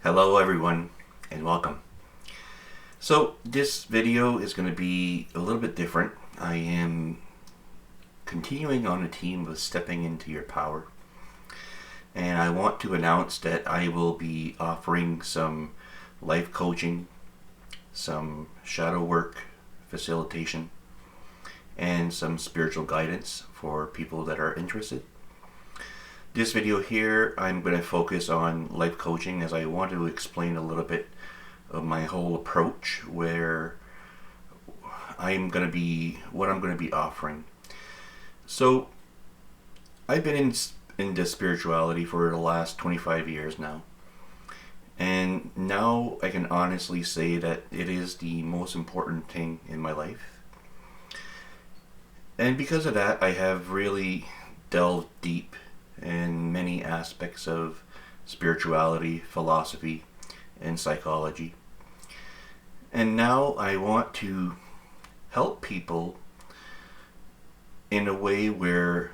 Hello everyone and welcome. So this video is going to be a little bit different. I am continuing on a theme of stepping into your power, and I want to announce that I will be offering some life coaching, some shadow work facilitation, and some spiritual guidance for people that are interested. This video here, I'm going to focus on life coaching, as I want to explain a little bit of my whole approach, where what I'm going to be offering. So I've been into spirituality for the last 25 years now, and now I can honestly say that it is the most important thing in my life. And because of that, I have really delved deep in many aspects of spirituality, philosophy, and psychology. And now I want to help people in a way where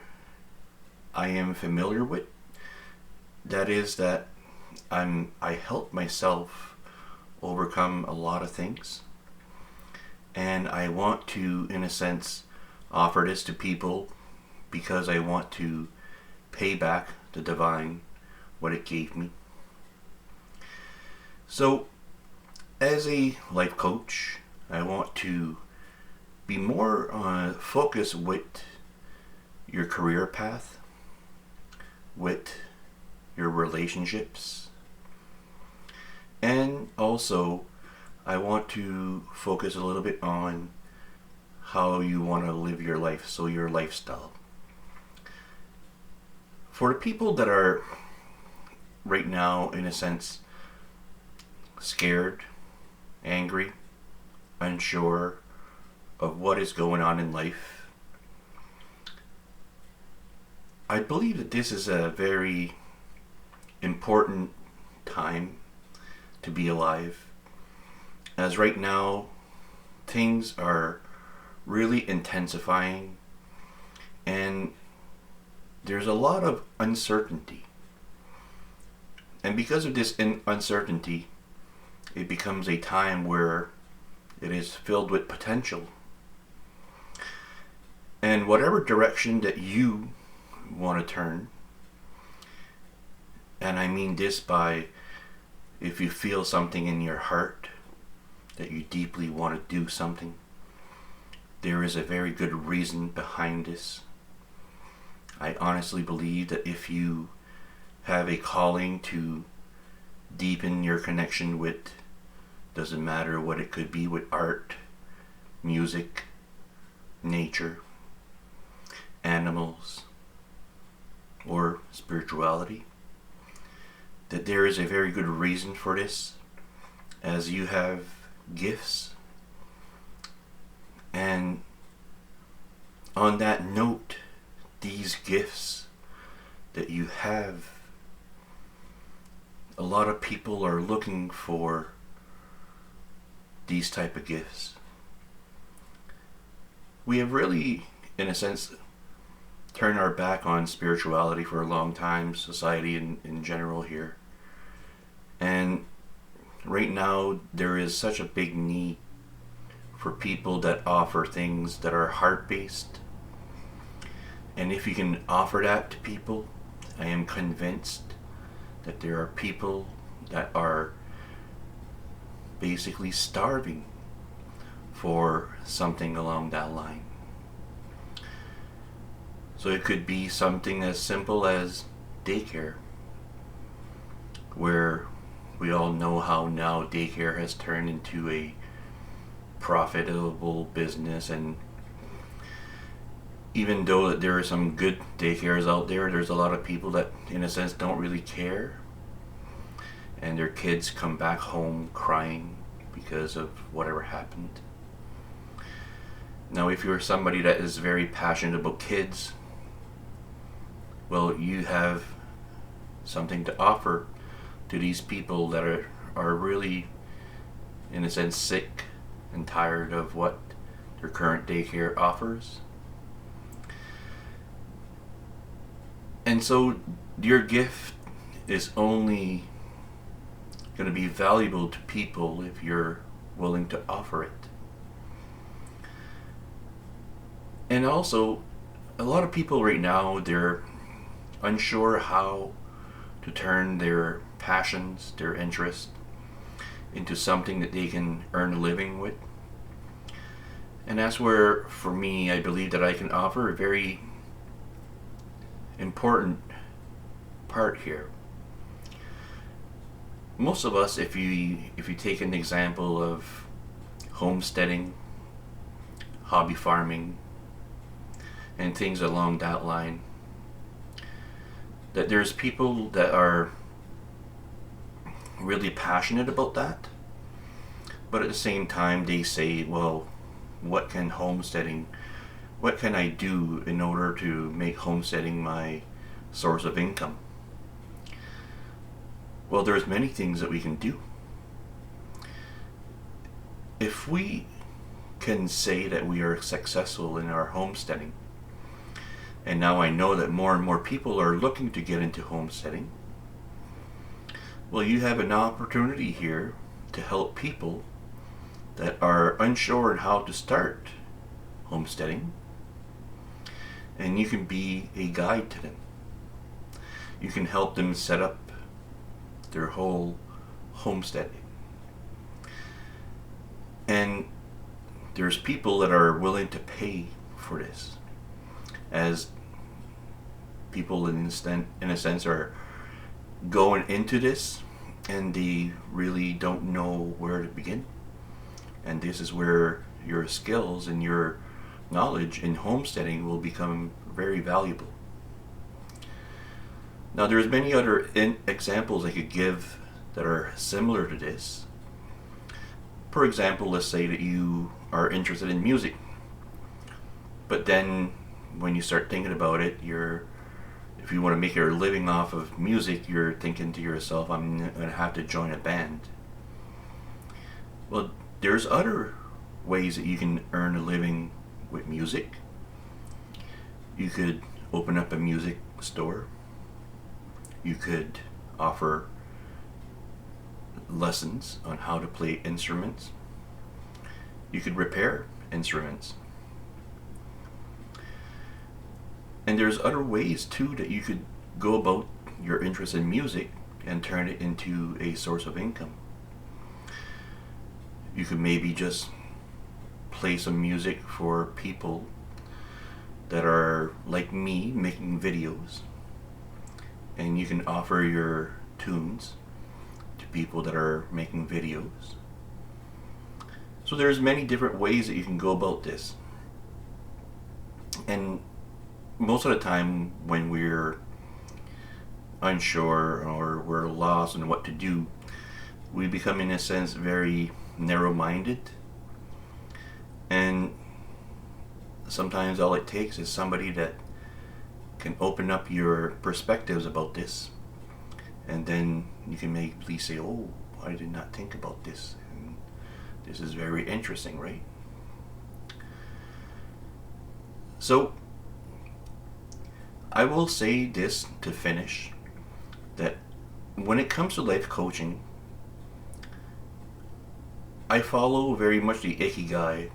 I am familiar with. That is that I help myself overcome a lot of things. And I want to, in a sense, offer this to people because I want to pay back the divine what it gave me. So, as a life coach, I want to be more focused with your career path, with your relationships, and also I want to focus a little bit on how you want to live your life, so your lifestyle. For the people that are right now, in a sense, scared, angry, unsure of what is going on in life, I believe that this is a very important time to be alive, as right now things are really intensifying, and there's a lot of uncertainty. And because of this uncertainty, it becomes a time where it is filled with potential. And whatever direction that you want to turn, and I mean this by, if you feel something in your heart that you deeply want to do something, there is a very good reason behind this. I honestly believe that if you have a calling to deepen your connection with, doesn't matter what it could be, with art, music, nature, animals, or spirituality, that there is a very good reason for this, as you have gifts. And on that note, these gifts that you have, a lot of people are looking for these type of gifts. We have really, in a sense, turned our back on spirituality for a long time, society in general here. And right now there is such a big need for people that offer things that are heart-based. And if you can offer that to people, I am convinced that there are people that are basically starving for something along that line. So it could be something as simple as daycare, where we all know how now daycare has turned into a profitable business, and even though there are some good daycares out there, there's a lot of people that, in a sense, don't really care, and their kids come back home crying because of whatever happened. Now, if you're somebody that is very passionate about kids, well, you have something to offer to these people that are really, in a sense, sick and tired of what their current daycare offers. And so your gift is only going to be valuable to people if you're willing to offer it. And also, a lot of people right now, they're unsure how to turn their passions, their interests, into something that they can earn a living with. And that's where, for me, I believe that I can offer a very important part here. Most of us, if you take an example of homesteading, hobby farming, and things along that line, that there's people that are really passionate about that, but at the same time they say, well, what can I do in order to make homesteading my source of income? Well, there's many things that we can do. If we can say that we are successful in our homesteading, and now I know that more and more people are looking to get into homesteading, well, you have an opportunity here to help people that are unsure on how to start homesteading, and you can be a guide to them. You can help them set up their whole homestead. And there's people that are willing to pay for this, as people in a sense are going into this and they really don't know where to begin. And this is where your skills and your knowledge in homesteading will become very valuable. Now, there's many other examples I could give that are similar to this. For example, let's say that you are interested in music, but then when you start thinking about it, if you want to make your living off of music, you're thinking to yourself, I'm going to have to join a band. Well, there's other ways that you can earn a living with music. You could open up a music store. You could offer lessons on how to play instruments. You could repair instruments. And there's other ways too that you could go about your interest in music and turn it into a source of income. You could maybe just play some music for people that are like me, making videos, and you can offer your tunes to people that are making videos. So there's many different ways that you can go about this. And most of the time when we're unsure or we're lost in what to do, we become, in a sense, very narrow-minded. And sometimes all it takes is somebody that can open up your perspectives about this, and then you can please say, oh, I did not think about this, and this is very interesting, right? So I will say this to finish, that when it comes to life coaching, I follow very much the Ikigai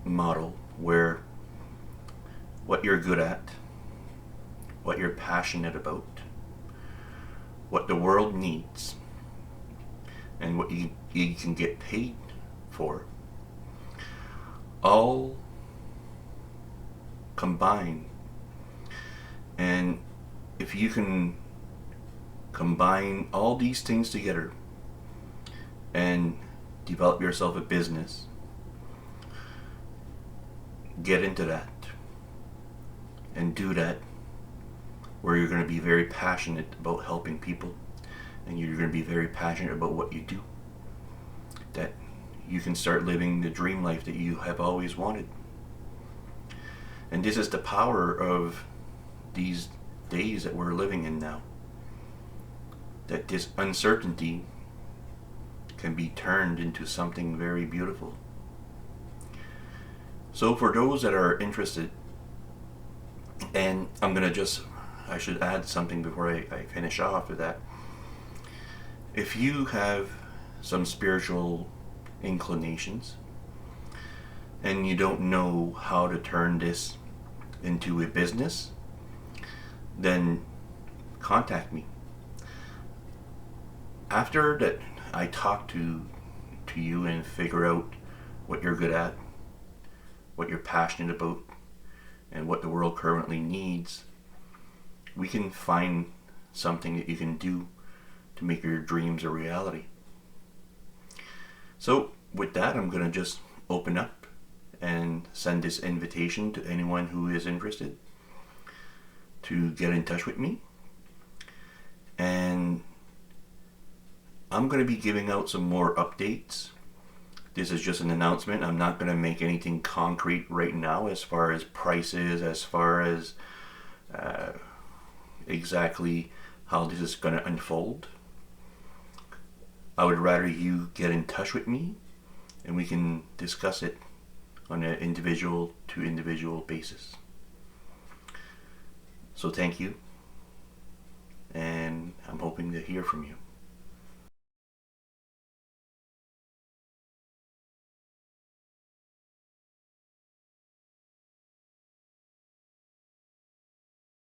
model, where what you're good at, what you're passionate about, what the world needs, and what you can get paid for, all combine. And if you can combine all these things together and develop yourself a business, get into that and do that, where you're going to be very passionate about helping people, and you're going to be very passionate about what you do, that you can start living the dream life that you have always wanted. And this is the power of these days that we're living in now, that this uncertainty can be turned into something very beautiful. So for those that are interested, and I should add something before I finish off with that. if you have some spiritual inclinations and you don't know how to turn this into a business, then contact me. After that, I talk to you and figure out what you're good at, what you're passionate about, and what the world currently needs. We can find something that you can do to make your dreams a reality. So with that, I'm going to just open up and send this invitation to anyone who is interested to get in touch with me. And I'm going to be giving out some more updates. This is just an announcement. I'm not going to make anything concrete right now as far as prices, as far as exactly how this is going to unfold. I would rather you get in touch with me and we can discuss it on an individual to individual basis. So thank you, and I'm hoping to hear from you.